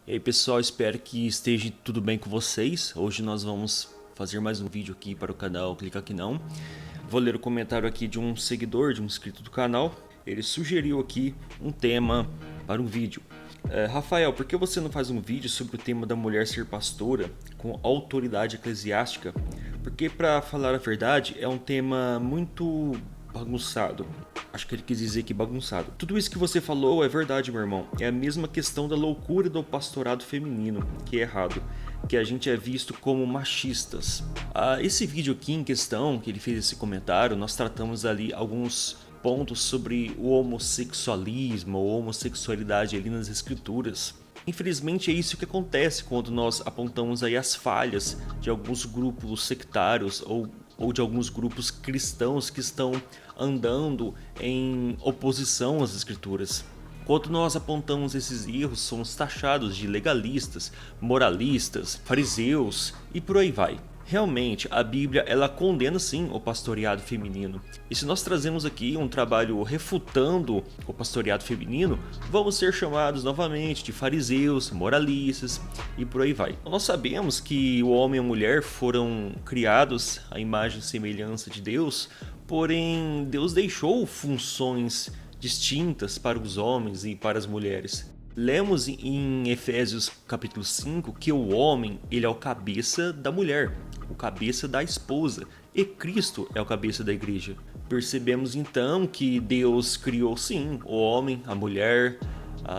E aí pessoal, espero que esteja tudo bem com vocês. Hoje nós vamos fazer mais um vídeo aqui para o canal Clica Aqui Não. Vou ler o comentário aqui de um seguidor, de um inscrito do canal. Ele sugeriu aqui um tema para um vídeo. Rafael, por que você não faz um vídeo sobre o tema da mulher ser pastora com autoridade eclesiástica? Porque, para falar a verdade, é um tema muito bagunçado. Acho que ele quis dizer que bagunçado. Tudo isso que você falou é verdade, meu irmão. É a mesma questão da loucura do pastorado feminino, que é errado, que a gente é visto como machistas. Esse vídeo aqui em questão, que ele fez esse comentário, nós tratamos ali alguns pontos sobre o homossexualismo ou homossexualidade ali nas escrituras. Infelizmente é isso que acontece quando nós apontamos aí as falhas de alguns grupos sectários ou de alguns grupos cristãos que estão andando em oposição às escrituras. Quando nós apontamos esses erros, somos taxados de legalistas, moralistas, fariseus e por aí vai. Realmente, a Bíblia ela condena sim o pastoreado feminino. E se nós trazemos aqui um trabalho refutando o pastoreado feminino, vamos ser chamados novamente de fariseus, moralistas e por aí vai. Nós sabemos que o homem e a mulher foram criados à imagem e semelhança de Deus, porém Deus deixou funções distintas para os homens e para as mulheres. Lemos em Efésios capítulo 5 que o homem ele é o cabeça da mulher, o cabeça da esposa, e Cristo é o cabeça da igreja. Percebemos então que Deus criou sim o homem, a mulher,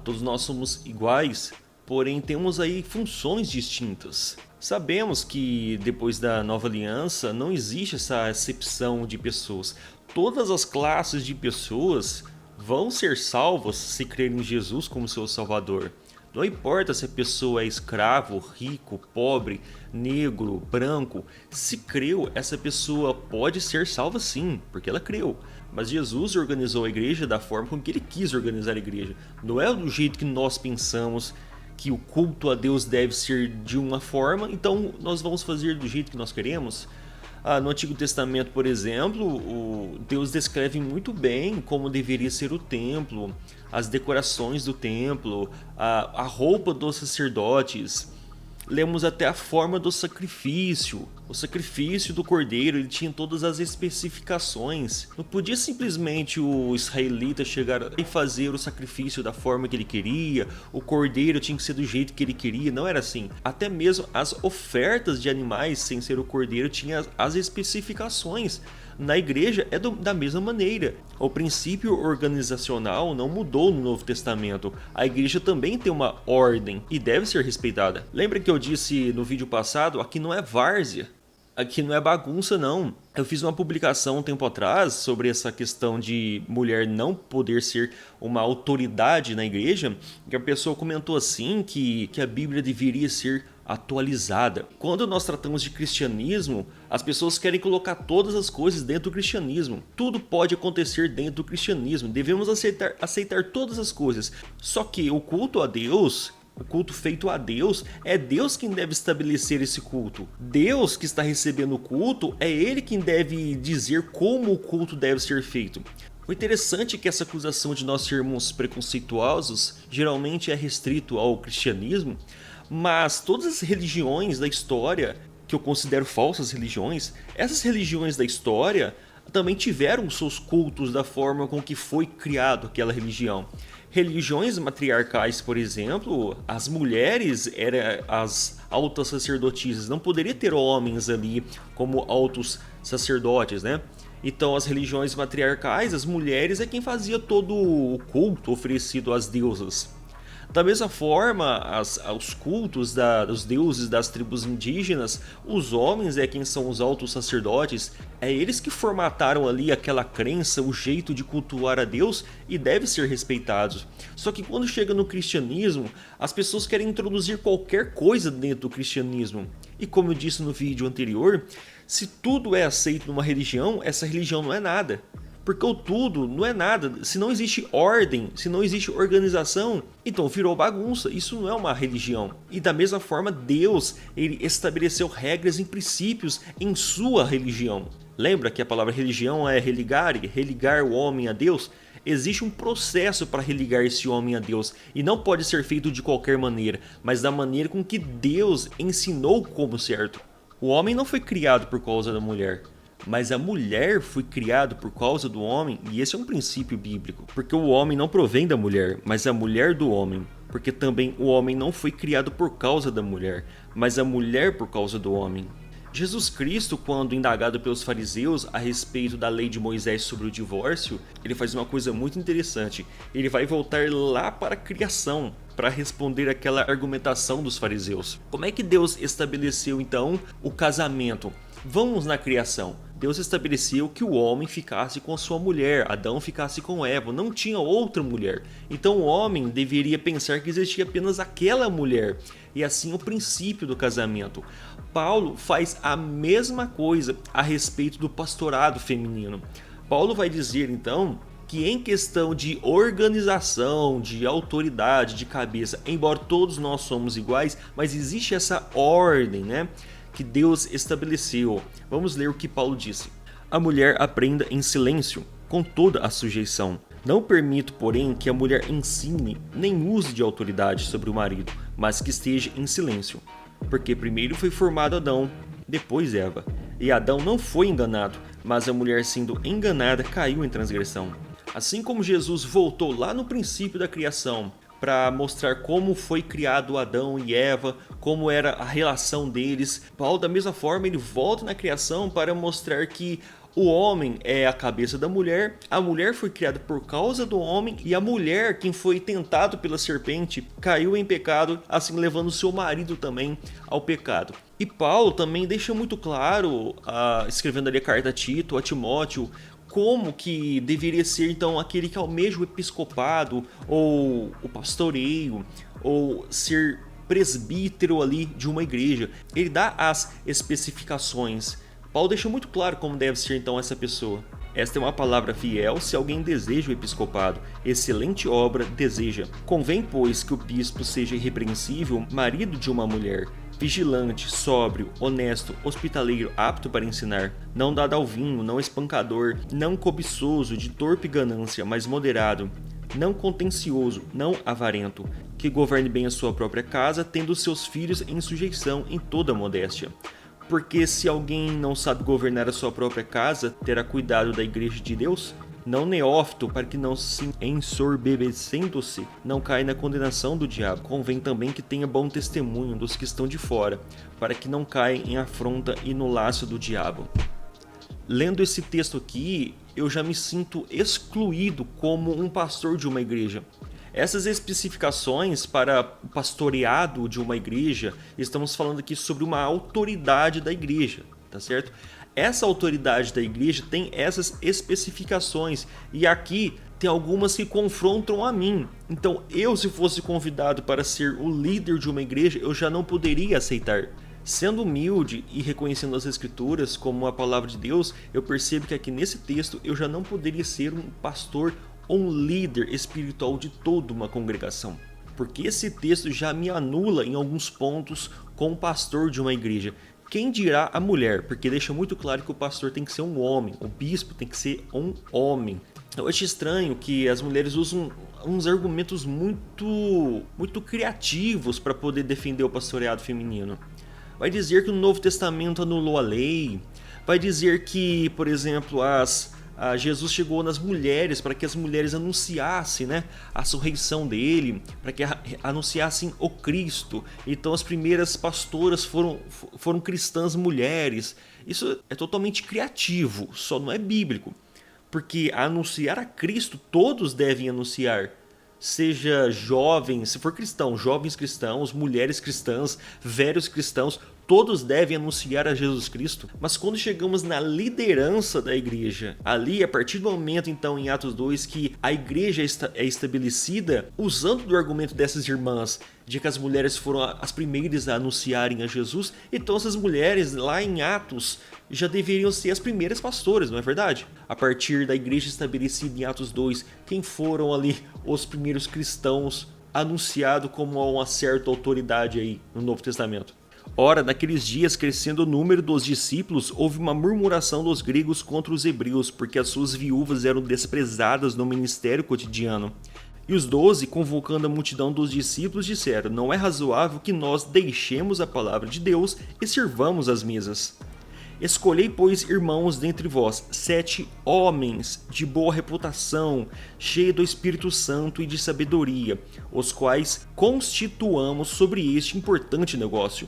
todos nós somos iguais, porém temos aí funções distintas. Sabemos que depois da nova aliança não existe essa acepção de pessoas. Todas as classes de pessoas vão ser salvos se crerem em Jesus como seu Salvador. Não importa se a pessoa é escravo, rico, pobre, negro, branco. Se creu, essa pessoa pode ser salva sim, porque ela creu. Mas Jesus organizou a igreja da forma como que ele quis organizar a igreja. Não é do jeito que nós pensamos que o culto a Deus deve ser de uma forma, então nós vamos fazer do jeito que nós queremos. No Antigo Testamento, por exemplo, Deus descreve muito bem como deveria ser o templo, as decorações do templo, a roupa dos sacerdotes. Lemos até a forma do sacrifício. O sacrifício do cordeiro ele tinha todas as especificações. Não podia simplesmente o israelita chegar e fazer o sacrifício da forma que ele queria. O cordeiro tinha que ser do jeito que ele queria. Não era assim. Até mesmo as ofertas de animais sem ser o cordeiro tinham as especificações. Na igreja é da mesma maneira. O princípio organizacional não mudou no Novo Testamento. A igreja também tem uma ordem e deve ser respeitada. Lembra que eu disse no vídeo passado, aqui não é várzea. Aqui não é bagunça não. Eu fiz uma publicação um tempo atrás sobre essa questão de mulher não poder ser uma autoridade na igreja, que a pessoa comentou assim que a Bíblia deveria ser atualizada. Quando nós tratamos de cristianismo, as pessoas querem colocar todas as coisas dentro do cristianismo. Tudo pode acontecer dentro do cristianismo. Devemos aceitar todas as coisas. Só que o culto a Deus, o culto feito a Deus, é Deus quem deve estabelecer esse culto. Deus que está recebendo o culto, é Ele quem deve dizer como o culto deve ser feito. O interessante é que essa acusação de nós sermos preconceituosos geralmente é restrito ao cristianismo, mas todas as religiões da história, que eu considero falsas religiões, essas religiões da história também tiveram seus cultos da forma com que foi criado aquela religião. Religiões matriarcais, por exemplo, as mulheres eram as altas sacerdotisas, não poderia ter homens ali como altos sacerdotes, né? Então as religiões matriarcais, as mulheres é quem fazia todo o culto oferecido às deusas. Da mesma forma, os cultos dos deuses das tribos indígenas, os homens é quem são os altos sacerdotes, é eles que formataram ali aquela crença, o jeito de cultuar a Deus e deve ser respeitados. Só que quando chega no cristianismo, as pessoas querem introduzir qualquer coisa dentro do cristianismo. E como eu disse no vídeo anterior, se tudo é aceito numa religião, essa religião não é nada. Porque o tudo não é nada. Se não existe ordem, se não existe organização, então virou bagunça. Isso não é uma religião. E da mesma forma, Deus ele estabeleceu regras e princípios em sua religião. Lembra que a palavra religião é religar o homem a Deus? existe um processo para religar esse homem a Deus, e não pode ser feito de qualquer maneira, mas da maneira com que Deus ensinou como certo. O homem não foi criado por causa da mulher, mas a mulher foi criada por causa do homem, e esse é um princípio bíblico, porque o homem não provém da mulher, mas a mulher do homem, porque também o homem não foi criado por causa da mulher, mas a mulher por causa do homem. Jesus Cristo, quando indagado pelos fariseus a respeito da lei de Moisés sobre o divórcio, ele faz uma coisa muito interessante. Ele vai voltar lá para a criação para responder aquela argumentação dos fariseus. Como é que Deus estabeleceu então o casamento? Vamos na criação. Deus estabeleceu que o homem ficasse com a sua mulher, Adão ficasse com Eva, não tinha outra mulher. Então o homem deveria pensar que existia apenas aquela mulher, e assim o princípio do casamento. Paulo faz a mesma coisa a respeito do pastorado feminino. Paulo vai dizer então que em questão de organização, de autoridade, de cabeça, embora todos nós somos iguais, mas existe essa ordem, né, que Deus estabeleceu. Vamos ler o que Paulo disse. A mulher aprenda em silêncio, com toda a sujeição. Não permito, porém, que a mulher ensine nem use de autoridade sobre o marido, mas que esteja em silêncio. Porque primeiro foi formado Adão, depois Eva. E Adão não foi enganado, mas a mulher sendo enganada caiu em transgressão. Assim como Jesus voltou lá no princípio da criação para mostrar como foi criado Adão e Eva, como era a relação deles, Paulo da mesma forma ele volta na criação para mostrar que o homem é a cabeça da mulher, a mulher foi criada por causa do homem e a mulher, quem foi tentado pela serpente, caiu em pecado, assim levando seu marido também ao pecado. E Paulo também deixa muito claro, escrevendo ali a carta a Tito, a Timóteo, como que deveria ser então aquele que almeja o episcopado ou o pastoreio ou ser presbítero ali de uma igreja. Ele dá as especificações. Paulo deixa muito claro como deve ser então essa pessoa. Esta é uma palavra fiel se alguém deseja o episcopado. Excelente obra deseja. Convém, pois, que o bispo seja irrepreensível, marido de uma mulher, vigilante, sóbrio, honesto, hospitaleiro, apto para ensinar, não dado ao vinho, não espancador, não cobiçoso, de torpe ganância, mas moderado, não contencioso, não avarento, que governe bem a sua própria casa, tendo seus filhos em sujeição em toda modéstia. Porque se alguém não sabe governar a sua própria casa, terá cuidado da igreja de Deus? Não neófito, para que não se ensoberbecendo-se, não caia na condenação do diabo. Convém também que tenha bom testemunho dos que estão de fora, para que não caia em afronta e no laço do diabo. Lendo esse texto aqui, eu já me sinto excluído como um pastor de uma igreja. Essas especificações para o pastoreado de uma igreja, estamos falando aqui sobre uma autoridade da igreja, tá certo? Essa autoridade da igreja tem essas especificações e aqui tem algumas que confrontam a mim. Então eu, se fosse convidado para ser o líder de uma igreja, eu já não poderia aceitar. Sendo humilde e reconhecendo as escrituras como a palavra de Deus, eu percebo que aqui nesse texto eu já não poderia ser um pastor ou um líder espiritual de toda uma congregação. Porque esse texto já me anula em alguns pontos como pastor de uma igreja. Quem dirá a mulher? Porque deixa muito claro que o pastor tem que ser um homem, o bispo tem que ser um homem. Eu acho estranho que as mulheres usam uns argumentos muito criativos para poder defender o pastoreado feminino. Vai dizer que o Novo Testamento anulou a lei, vai dizer que, por exemplo, Jesus chegou nas mulheres para que as mulheres anunciassem, né, a ressurreição dele, para que anunciassem o Cristo. Então as primeiras pastoras foram cristãs mulheres. Isso é totalmente criativo, só não é bíblico. Porque anunciar a Cristo todos devem anunciar. Seja jovem, se for cristão, jovens cristãos, mulheres cristãs, velhos cristãos, todos devem anunciar a Jesus Cristo. Mas quando chegamos na liderança da igreja, ali a partir do momento então em Atos 2 que a igreja é estabelecida, usando do argumento dessas irmãs, de que as mulheres foram as primeiras a anunciarem a Jesus, então essas mulheres lá em Atos já deveriam ser as primeiras pastoras, não é verdade? A partir da igreja estabelecida em Atos 2, quem foram ali os primeiros cristãos anunciados como uma certa autoridade aí no Novo Testamento? Ora, naqueles dias, crescendo o número dos discípulos, houve uma murmuração dos gregos contra os hebreus, porque as suas viúvas eram desprezadas no ministério cotidiano. E os 12, convocando a multidão dos discípulos, disseram: não é razoável que nós deixemos a palavra de Deus e sirvamos as mesas. Escolhei, pois, irmãos, dentre vós, 7 homens de boa reputação, cheios do Espírito Santo e de sabedoria, os quais constituamos sobre este importante negócio.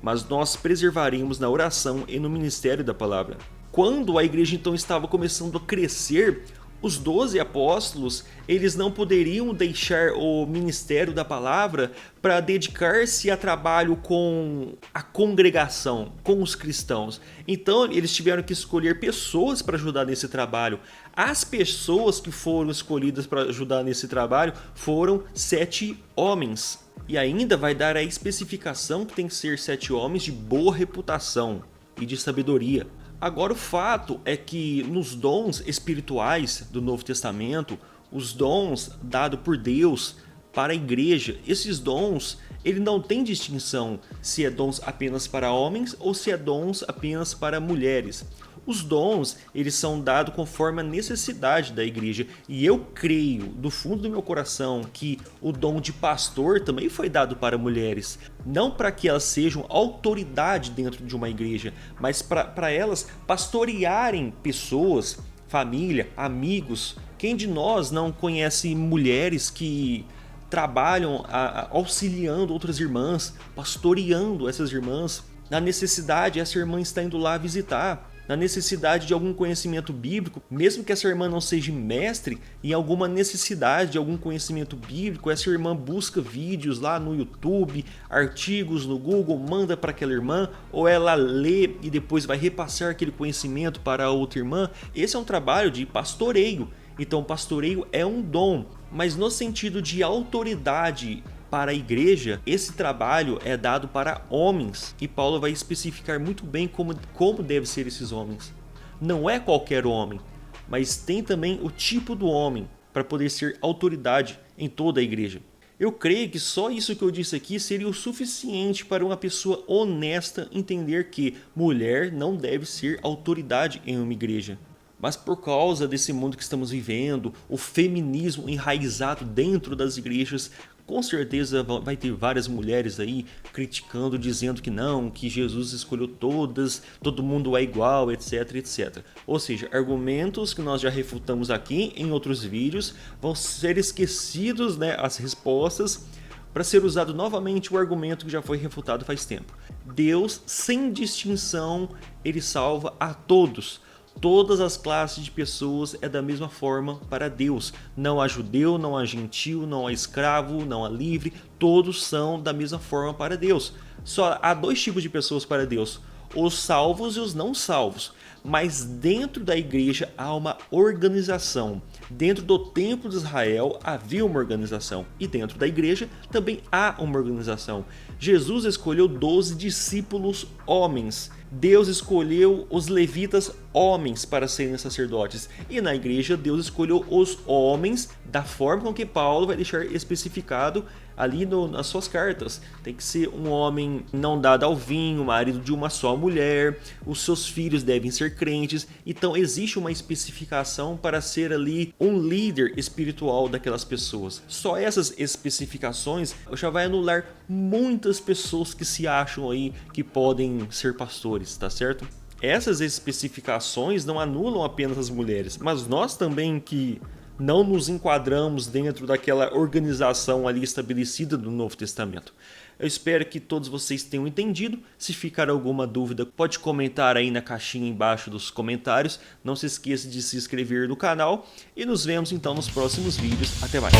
Mas nós preservaremos na oração e no ministério da palavra. Quando a igreja então estava começando a crescer, os 12 apóstolos, eles não poderiam deixar o ministério da palavra para dedicar-se a trabalho com a congregação, com os cristãos. Então eles tiveram que escolher pessoas para ajudar nesse trabalho. As pessoas que foram escolhidas para ajudar nesse trabalho foram 7 homens. E ainda vai dar a especificação que tem que ser 7 homens de boa reputação e de sabedoria. Agora o fato é que nos dons espirituais do Novo Testamento, os dons dados por Deus para a igreja, esses dons, ele não tem distinção se é dons apenas para homens ou se é dons apenas para mulheres. Os dons, eles são dados conforme a necessidade da igreja. E eu creio, do fundo do meu coração, que o dom de pastor também foi dado para mulheres. Não para que elas sejam autoridade dentro de uma igreja, mas para elas pastorearem pessoas, família, amigos. Quem de nós não conhece mulheres que trabalham auxiliando outras irmãs, pastoreando essas irmãs? Na necessidade, essa irmã está indo lá visitar. Na necessidade de algum conhecimento bíblico, mesmo que essa irmã não seja mestre, em alguma necessidade de algum conhecimento bíblico, essa irmã busca vídeos lá no YouTube, artigos no Google, manda para aquela irmã, ou ela lê e depois vai repassar aquele conhecimento para a outra irmã. Esse é um trabalho de pastoreio. Então, pastoreio é um dom, mas no sentido de autoridade para a igreja, esse trabalho é dado para homens, e Paulo vai especificar muito bem como devem ser esses homens. Não é qualquer homem, mas tem também o tipo do homem para poder ser autoridade em toda a igreja. Eu creio que só isso que eu disse aqui seria o suficiente para uma pessoa honesta entender que mulher não deve ser autoridade em uma igreja. Mas por causa desse mundo que estamos vivendo, o feminismo enraizado dentro das igrejas, com certeza vai ter várias mulheres aí criticando, dizendo que não, que Jesus escolheu todas, todo mundo é igual, etc, etc. Ou seja, argumentos que nós já refutamos aqui em outros vídeos vão ser esquecidos, né, as respostas, para ser usado novamente o argumento que já foi refutado faz tempo. Deus, sem distinção, ele salva a todos. Todas as classes de pessoas é da mesma forma para Deus. Não há judeu, não há gentil, não há escravo, não há livre. Todos são da mesma forma para Deus. Só há 2 tipos de pessoas para Deus: os salvos e os não salvos. Mas dentro da igreja há uma organização. Dentro do templo de Israel havia uma organização. E dentro da igreja também há uma organização. Jesus escolheu 12 discípulos homens. Deus escolheu os levitas homens para serem sacerdotes. E na igreja Deus escolheu os homens da forma com que Paulo vai deixar especificado ali nas suas cartas. Tem que ser um homem não dado ao vinho, marido de uma só mulher, os seus filhos devem ser crentes. Então existe uma especificação para ser ali um líder espiritual daquelas pessoas. Só essas especificações já vai anular muitas pessoas que se acham aí que podem ser pastores, tá certo? Essas especificações não anulam apenas as mulheres, mas nós também que não nos enquadramos dentro daquela organização ali estabelecida do Novo Testamento. Eu espero que todos vocês tenham entendido. Se ficar alguma dúvida, pode comentar aí na caixinha embaixo dos comentários. Não se esqueça de se inscrever no canal e nos vemos então nos próximos vídeos. Até mais!